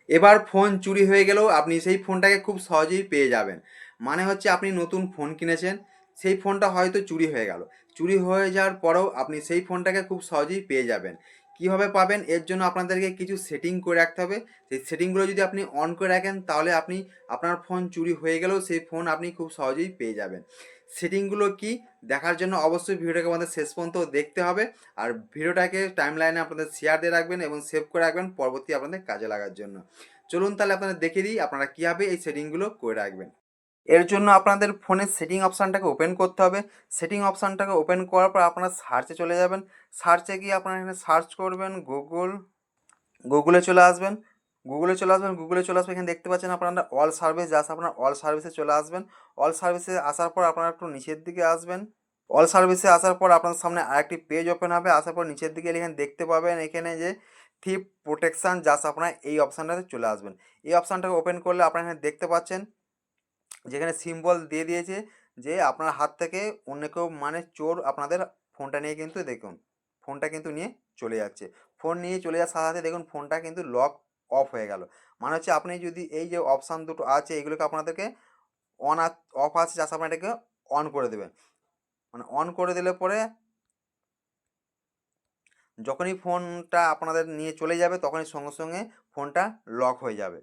এবার ফোন চুরি হয়ে গেলেও আপনি সেই ফোনটাকে খুব সহজেই পেয়ে যাবেন। মানে হচ্ছে আপনি নতুন ফোন কিনেছেন, সেই ফোনটা হয়তো চুরি হয়ে গেল। চুরি হয়ে যাওয়ার পরেও আপনি সেই ফোনটাকে খুব সহজেই পেয়ে যাবেন। কীভাবে পাবেন? এর জন্য আপনাদেরকে কিছু সেটিং করে রাখতে হবে। সেই সেটিংগুলো যদি আপনি অন করে রাখেন তাহলে আপনি আপনার ফোন চুরি হয়ে গেলেও সেই ফোন আপনি খুব সহজেই পেয়ে যাবেন। সেটিংগুলো কি দেখার জন্য অবশ্যই ভিডিওটাকে আমাদের শেষ পর্যন্ত দেখতে হবে। আর ভিডিওটাকে টাইমলাইনে আপনাদের শেয়ার দিয়ে রাখবেন এবং সেভ করে রাখবেন পরবর্তী আপনাদের কাজে লাগার জন্য। চলুন তাহলে আপনাদের দেখিয়ে দিই আপনারা কীভাবে এই সেটিংগুলো করে রাখবেন। এর জন্য আপনাদের ফোনের সেটিং অপশানটাকে ওপেন করতে হবে। সেটিং অপশানটাকে ওপেন করার পর আপনারা সার্চে চলে যাবেন। সার্চে গিয়ে আপনারা এখানে সার্চ করবেন গুগলে চলে আসবেন। গুগলে চলে আসবে, এখানে দেখতে পাচ্ছেন আপনারা অল সার্ভিস, জাস্ট আপনারা অল সার্ভিসে চলে আসবেন। অল সার্ভিসে আসার পর আপনারা একটু নিচের দিকে আসবেন। অল সার্ভিসে আসার পর আপনার সামনে আরেকটি পেজ ওপেন হবে। আসার পর নিচের দিকে এখানে দেখতে পাবেন এখানে যে থিপ প্রোটেকশান, জাস্ট আপনারা এই অপশানটাতে চলে আসবেন। এই অপশানটাকে ওপেন করলে আপনারা এখানে দেখতে পাচ্ছেন যেখানে সিম্বল দিয়ে দিয়েছে যে আপনার হাত থেকে অন্য কেউ মানে চোর আপনাদের ফোনটা নিয়ে কিন্তু দেখুন ফোনটা কিন্তু নিয়ে চলে যাচ্ছে। ফোন নিয়ে চলে যাওয়ার সাথে সাথে দেখুন ফোনটা কিন্তু লক অফ হয়ে গেল। মানে হচ্ছে আপনি যদি এই যে অপশান দুটো আছে এগুলোকে আপনাদেরকে অন অফ আছে, জাস্ট আপনার এটাকে অন করে দেবেন। মানে অন করে দিলে পরে যখনই ফোনটা আপনাদের নিয়ে চলে যাবে তখনই সঙ্গে সঙ্গে ফোনটা লক হয়ে যাবে।